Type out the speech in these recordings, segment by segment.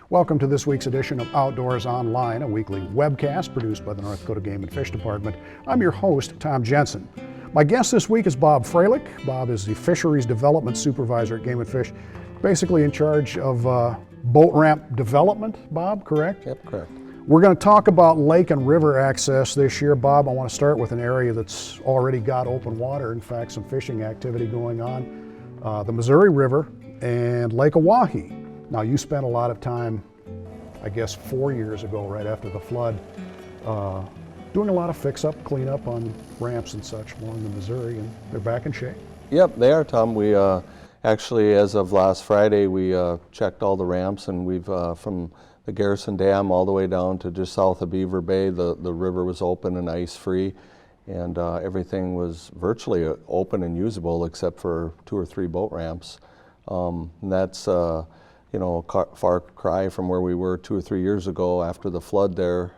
Welcome to this week's edition of Outdoors Online, a weekly webcast produced by the North Dakota Game and Fish Department. I'm your host, Tom Jensen. My guest this week is Bob Frohlich. Bob is the Fisheries Development Supervisor at Game and Fish, basically in charge of boat ramp development, Bob, correct? Yep, correct. We're going to talk about lake and river access this year. Bob, I want to start with an area that's already got open water. In fact, some fishing activity going on. The Missouri River and Lake Oahe. Now, you spent a lot of time, I guess 4 years ago, right after the flood, doing a lot of fix-up, cleanup on ramps and such along the Missouri, and they're back in shape. Yep, they are, Tom. We actually, as of last Friday, we checked all the ramps, and we've, from the Garrison Dam all the way down to just south of Beaver Bay, the river was open and ice-free, and everything was virtually open and usable except for 2 or 3 boat ramps. And that's you know, a far cry from where we were 2 or 3 years ago after the flood there.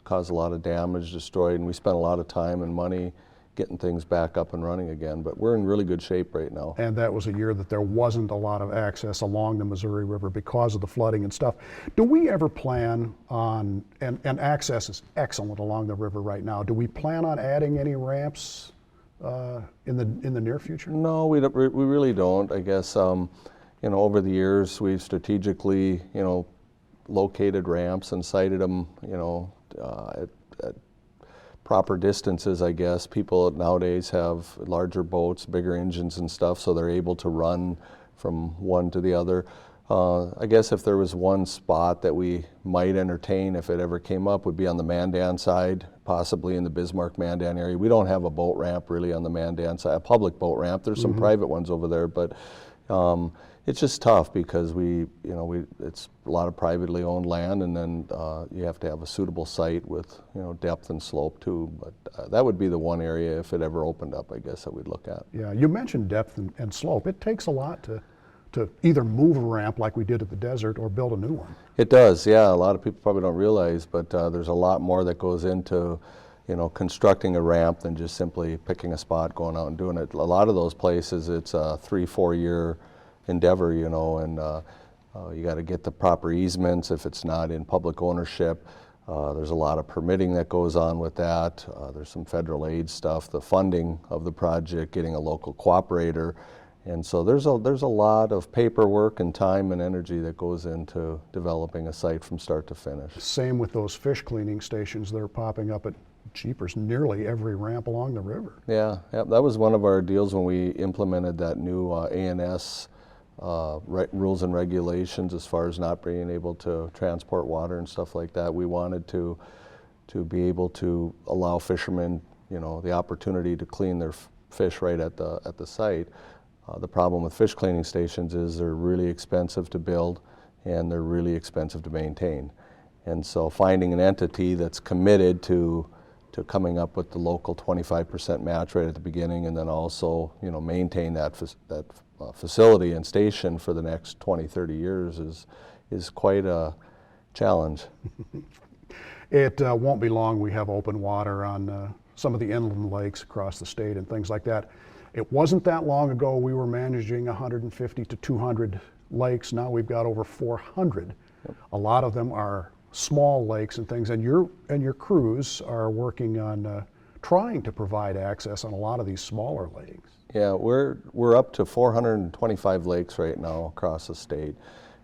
Caused a lot of damage, destroyed, and we spent a lot of time and money getting things back up and running again. But we're in really good shape right now. And that was a year that there wasn't a lot of access along the Missouri River because of the flooding and stuff. Do we ever plan on, and access is excellent along the river right now, do we plan on adding any ramps in the near future? No, we really don't, I guess. You know, over the years, we've strategically, you know, located ramps and sited them, you know, at proper distances, I guess. People nowadays have larger boats, bigger engines and stuff, so they're able to run from one to the other. I guess if there was one spot that we might entertain if it ever came up would be on the Mandan side, possibly in the Bismarck-Mandan area. We don't have a boat ramp really on the Mandan side, a public boat ramp. There's some private ones over there, but it's just tough because it's a lot of privately owned land, and then you have to have a suitable site with, you know, depth and slope too. But that would be the one area, if it ever opened up, I guess, that we'd look at. Yeah, you mentioned depth and slope. It takes a lot to either move a ramp like we did at the desert or build a new one. It does, yeah. A lot of people probably don't realize, but there's a lot more that goes into, you know, constructing a ramp than just simply picking a spot, going out and doing it. A lot of those places, it's a 3-4 year endeavor, you know, and you got to get the proper easements if it's not in public ownership. There's a lot of permitting that goes on with that. There's some federal aid stuff, the funding of the project, getting a local cooperator, and so there's a lot of paperwork and time and energy that goes into developing a site from start to finish. Same with those fish cleaning stations that are popping up at jeepers nearly every ramp along the river. Yeah, that was one of our deals when we implemented that new ANS rules and regulations as far as not being able to transport water and stuff like that. We wanted to be able to allow fishermen, you know, the opportunity to clean their fish right at the site. The problem with fish cleaning stations is they're really expensive to build and they're really expensive to maintain. And so finding an entity that's committed to coming up with the local 25% match right at the beginning, and then also, you know, maintain that facility and station for the next 20-30 years is quite a challenge. It won't be long. We have open water on some of the inland lakes across the state and things like that. It wasn't that long ago we were managing 150 to 200 lakes. Now we've got over 400. Yep. A lot of them are small lakes and things, and your crews are working on trying to provide access on a lot of these smaller lakes. Yeah, we're up to 425 lakes right now across the state,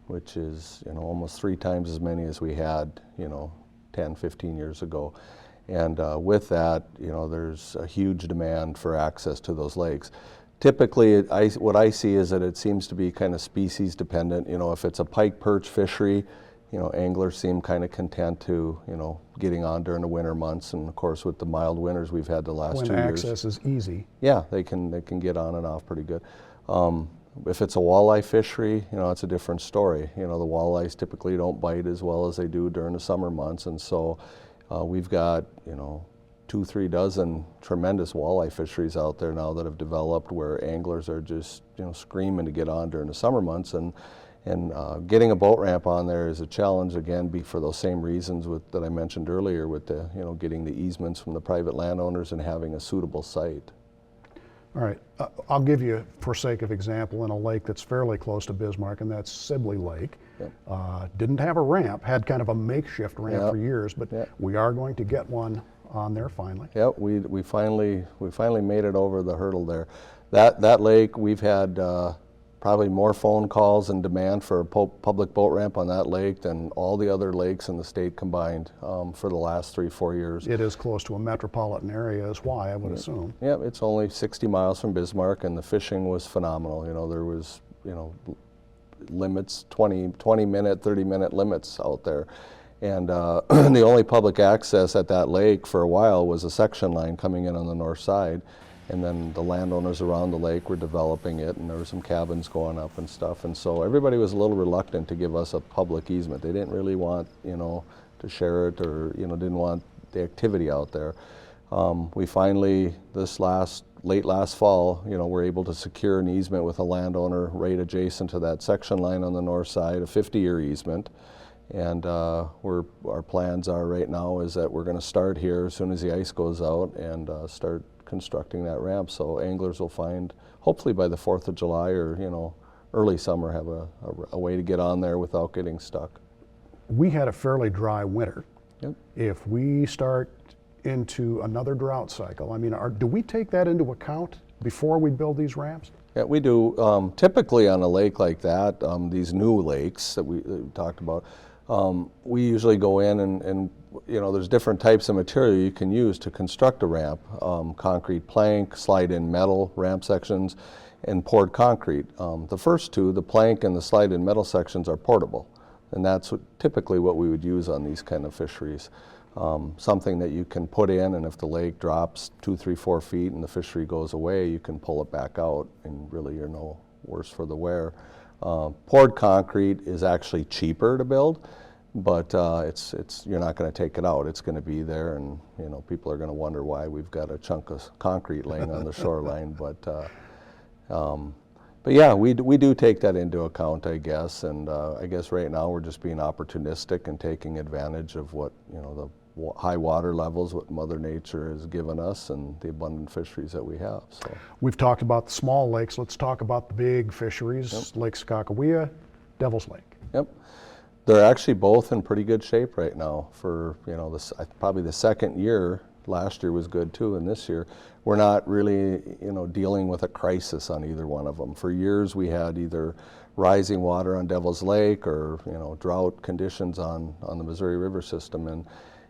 which is, you know, almost 3 times as many as we had, you know, 10, 15 years ago. And with that, you know, there's a huge demand for access to those lakes. Typically, what I see is that it seems to be kind of species dependent. You know, if it's a pike perch fishery, you know, anglers seem kind of content to, you know, getting on during the winter months, and of course with the mild winters we've had the last 2 years. When access is easy. Yeah, they can get on and off pretty good. If it's a walleye fishery, you know, it's a different story. You know, the walleyes typically don't bite as well as they do during the summer months, and so we've got, you know, 2-3 dozen tremendous walleye fisheries out there now that have developed where anglers are just, you know, screaming to get on during the summer months, and getting a boat ramp on there is a challenge, again, for those same reasons that I mentioned earlier with the, you know, getting the easements from the private landowners and having a suitable site. All right, I'll give you, for sake of example, in a lake that's fairly close to Bismarck, and that's Sibley Lake. Didn't have a ramp, had kind of a makeshift ramp Yep. for years, but Yep. we are going to get one on there finally. Yeah, we finally made it over the hurdle there. That lake, we've had probably more phone calls and demand for a public boat ramp on that lake than all the other lakes in the state combined for the last 3-4 years. It is close to a metropolitan area is why, I would assume. Yeah, it's only 60 miles from Bismarck, and the fishing was phenomenal. You know, there was, you know, limits, 20-minute, 30-minute limits out there. And the only public access at that lake for a while was a section line coming in on the north side. And then the landowners around the lake were developing it, and there were some cabins going up and stuff. And so everybody was a little reluctant to give us a public easement. They didn't really want, you know, to share it, or, you know, didn't want the activity out there. We finally, late last fall, you know, were able to secure an easement with a landowner right adjacent to that section line on the north side, a 50-year easement. And our plans are right now is that we're going to start here as soon as the ice goes out and start constructing that ramp, so anglers will find, hopefully by the 4th of July or, you know, early summer, have a way to get on there without getting stuck. We had a fairly dry winter. Yep. If we start into another drought cycle, I mean, do we take that into account before we build these ramps? Yeah, we do. Typically on a lake like that, these new lakes that we talked about, we usually go in and you know, there's different types of material you can use to construct a ramp. Concrete plank, slide-in metal ramp sections, and poured concrete. The first two, the plank and the slide-in metal sections, are portable. And that's typically what we would use on these kind of fisheries. Something that you can put in, and if the lake drops 2, 3, 4 feet and the fishery goes away, you can pull it back out, and really you're no worse for the wear. Poured concrete is actually cheaper to build, but you're not going to take it out. It's going to be there, and, you know, people are going to wonder why we've got a chunk of concrete laying on the shoreline. But yeah, we do take that into account, I guess. And I guess right now we're just being opportunistic and taking advantage of what, you know, the high water levels, what Mother Nature has given us, and the abundant fisheries that we have. So We've talked about the small lakes. Let's talk about the big fisheries. Yep. Lake Sakakawea, Devil's Lake. Yep. They're actually both in pretty good shape right now for, you know, probably the second year. Last year was good too, and this year we're not really, you know, dealing with a crisis on either one of them. For years we had either rising water on Devil's Lake or, you know, drought conditions on the Missouri River system,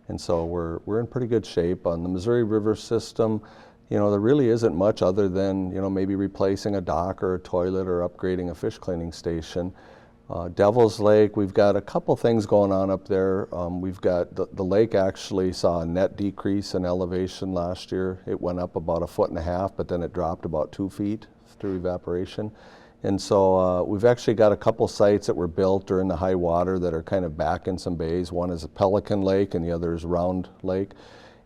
and so we're in pretty good shape. On the Missouri River system, you know, there really isn't much other than, you know, maybe replacing a dock or a toilet or upgrading a fish cleaning station. Devil's Lake, we've got a couple things going on up there. We've got the lake actually saw a net decrease in elevation last year. It went up about 1.5 feet, but then it dropped about 2 feet through evaporation. And so we've actually got a couple sites that were built during the high water that are kind of back in some bays. One is a Pelican Lake and the other is Round Lake.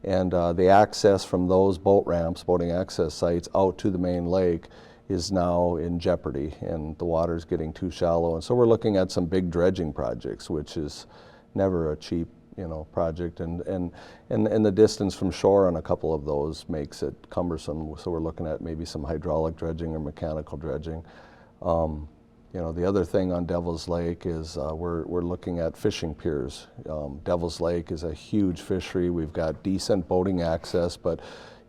And the access from those boat ramps, boating access sites, out to the main lake is now in jeopardy, and the water's getting too shallow. And so we're looking at some big dredging projects, which is never a cheap, you know, project. And the distance from shore on a couple of those makes it cumbersome. So we're looking at maybe some hydraulic dredging or mechanical dredging. You know, the other thing on Devil's Lake is we're looking at fishing piers. Devil's Lake is a huge fishery. We've got decent boating access, but,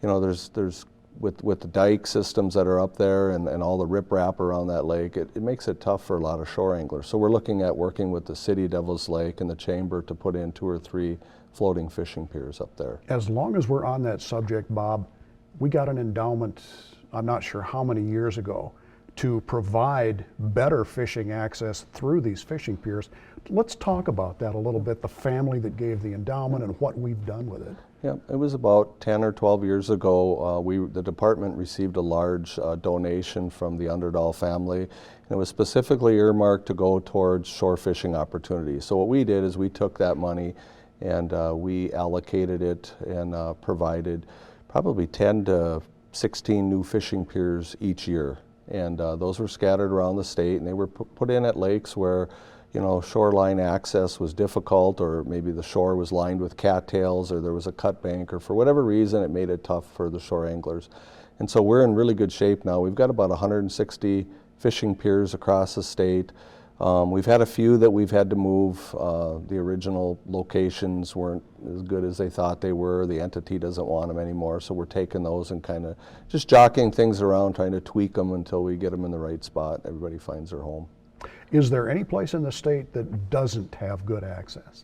you know, there's with the dike systems that are up there and all the riprap around that lake, it makes it tough for a lot of shore anglers. So we're looking at working with the city of Devil's Lake and the chamber to put in 2 or 3 floating fishing piers up there. As long as we're on that subject, Bob, we got an endowment, I'm not sure how many years ago, to provide better fishing access through these fishing piers. Let's talk about that a little bit, the family that gave the endowment and what we've done with it. Yeah, it was about 10 or 12 years ago. The department received a large donation from the Underdahl family, and it was specifically earmarked to go towards shore fishing opportunities. So what we did is we took that money and we allocated it and provided probably 10 to 16 new fishing piers each year. And those were scattered around the state, and they were put in at lakes where, you know, shoreline access was difficult, or maybe the shore was lined with cattails, or there was a cut bank, or for whatever reason it made it tough for the shore anglers. And so we're in really good shape now. We've got about 160 fishing piers across the state. We've had a few that we've had to move. The original locations weren't as good as they thought they were. The entity doesn't want them anymore, so we're taking those and kind of just jockeying things around, trying to tweak them until we get them in the right spot. Everybody finds their home. Is there any place in the state that doesn't have good access?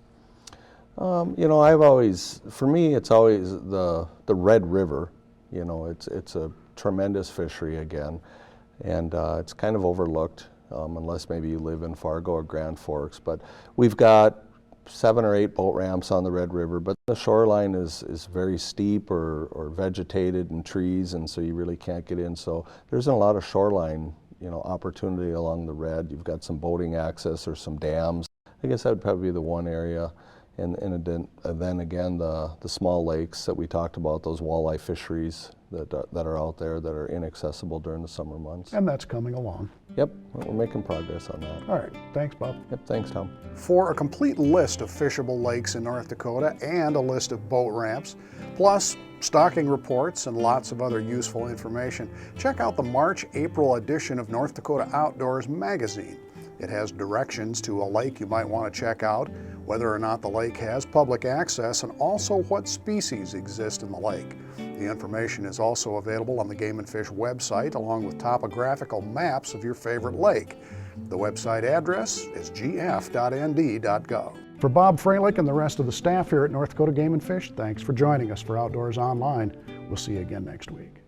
You know, I've always, for me, it's always the Red River. You know, it's a tremendous fishery again, and it's kind of overlooked. Unless maybe you live in Fargo or Grand Forks. But we've got 7 or 8 boat ramps on the Red River, but the shoreline is very steep or vegetated and trees, and so you really can't get in. So there's a lot of shoreline, you know, opportunity along the Red. You've got some boating access or some dams. I guess that would probably be the one area. And then again, the small lakes that we talked about, those walleye fisheries that are out there that are inaccessible during the summer months. And that's coming along. Yep, we're making progress on that. All right, thanks, Bob. Yep, thanks, Tom. For a complete list of fishable lakes in North Dakota and a list of boat ramps, plus stocking reports and lots of other useful information, check out the March-April edition of North Dakota Outdoors magazine. It has directions to a lake you might want to check out, whether or not the lake has public access, and also what species exist in the lake. The information is also available on the Game and Fish website, along with topographical maps of your favorite lake. The website address is gf.nd.gov. For Bob Frohlich and the rest of the staff here at North Dakota Game and Fish, thanks for joining us for Outdoors Online. We'll see you again next week.